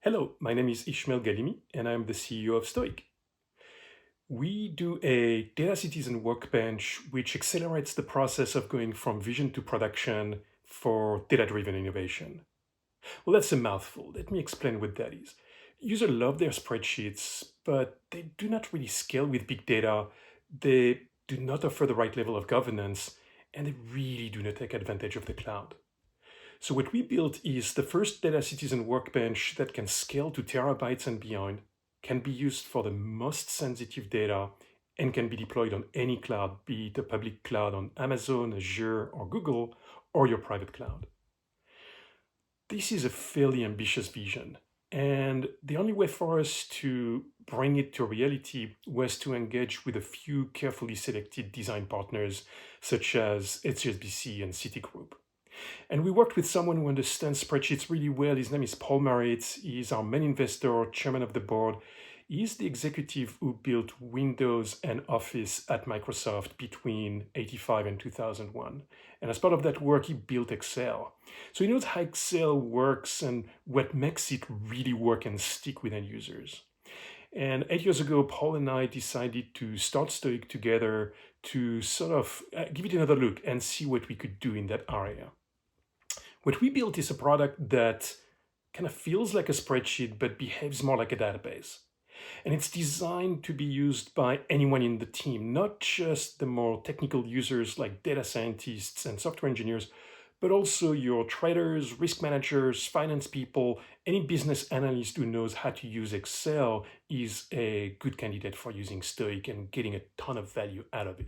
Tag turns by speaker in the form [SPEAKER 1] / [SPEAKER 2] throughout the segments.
[SPEAKER 1] Hello, my name is Ishmael Galimi, and I'm the CEO of STOIC. We do a data citizen workbench which accelerates the process of going from vision to production for data-driven innovation. Well, that's a mouthful. Let me explain what that is. Users love their spreadsheets, but they do not really scale with big data. They do not offer the right level of governance, and they really do not take advantage of the cloud. So what we built is the first data citizen workbench that can scale to terabytes and beyond, can be used for the most sensitive data, and can be deployed on any cloud, be it a public cloud on Amazon, Azure, or Google, or your private cloud. This is a fairly ambitious vision, and the only way for us to bring it to reality was to engage with a few carefully selected design partners, such as HSBC and Citigroup. And we worked with someone who understands spreadsheets really well. His name is Paul Maritz. He's our main investor, chairman of the board. He's the executive who built Windows and Office at Microsoft between 85 and 2001. And as part of that work, he built Excel. So he knows how Excel works and what makes it really work and stick with end users. And 8 years ago, Paul and I decided to start STOIC together to sort of give it another look and see what we could do in that area. What we built is a product that kind of feels like a spreadsheet but behaves more like a database. And it's designed to be used by anyone in the team, not just the more technical users like data scientists and software engineers, but also your traders, risk managers, finance people, any business analyst who knows how to use Excel is a good candidate for using STOIC and getting a ton of value out of it.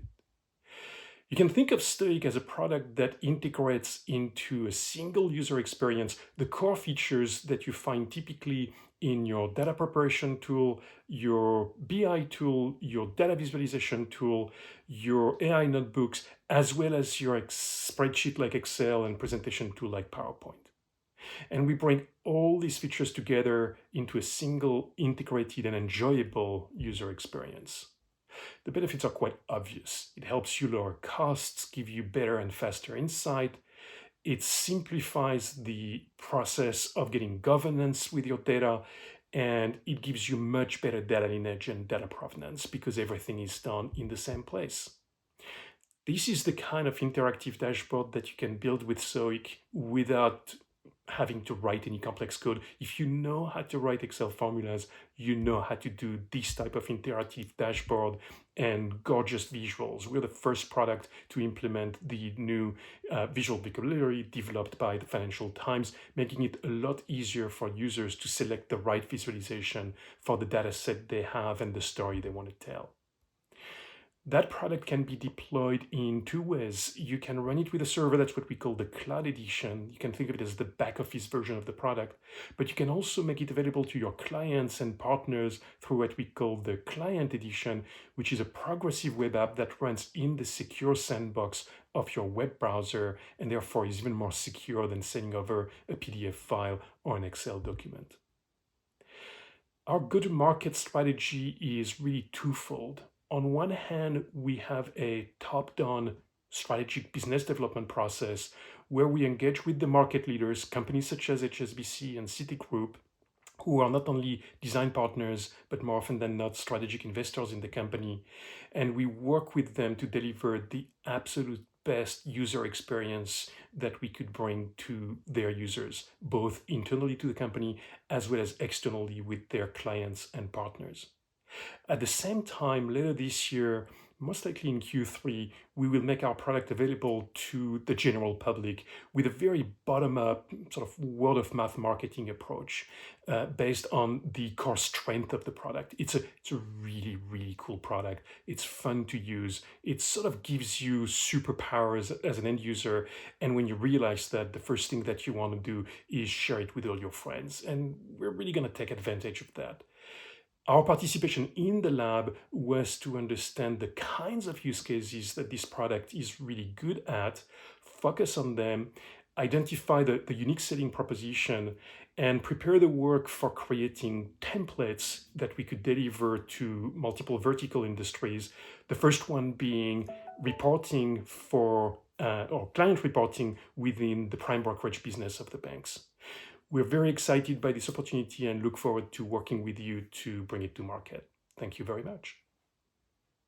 [SPEAKER 1] You can think of STOIC as a product that integrates into a single user experience the core features that you find typically in your data preparation tool, your BI tool, your data visualization tool, your AI notebooks, as well as your spreadsheet like Excel and presentation tool like PowerPoint. And we bring all these features together into a single integrated and enjoyable user experience. The benefits are quite obvious. It helps you lower costs, give you better and faster insight. It simplifies the process of getting governance with your data, and it gives you much better data lineage and data provenance because everything is done in the same place. This is the kind of interactive dashboard that you can build with STOIC without having to write any complex code. If you know how to write Excel formulas, you know how to do this type of interactive dashboard and gorgeous visuals. We're the first product to implement the new visual vocabulary developed by the Financial Times, making it a lot easier for users to select the right visualization for the data set they have and the story they want to tell. That product can be deployed in two ways. You can run it with a server, that's what we call the cloud edition. You can think of it as the back office version of the product, but you can also make it available to your clients and partners through what we call the client edition, which is a progressive web app that runs in the secure sandbox of your web browser and therefore is even more secure than sending over a PDF file or an Excel document. Our go-to-market strategy is really twofold. On one hand, we have a top-down strategic business development process where we engage with the market leaders, companies such as HSBC and Citigroup, who are not only design partners, but more often than not strategic investors in the company. And we work with them to deliver the absolute best user experience that we could bring to their users, both internally to the company as well as externally with their clients and partners. At the same time, later this year, most likely in Q3, we will make our product available to the general public with a very bottom-up sort of word-of-mouth marketing approach based on the core strength of the product. It's a really, really cool product. It's fun to use. It sort of gives you superpowers as an end user. And when you realize that, the first thing that you want to do is share it with all your friends. And we're really going to take advantage of that. Our participation in the lab was to understand the kinds of use cases that this product is really good at, focus on them, identify the unique selling proposition, and prepare the work for creating templates that we could deliver to multiple vertical industries. The first one being reporting for or client reporting within the prime brokerage business of the banks. We're very excited by this opportunity and look forward to working with you to bring it to market. Thank you very much.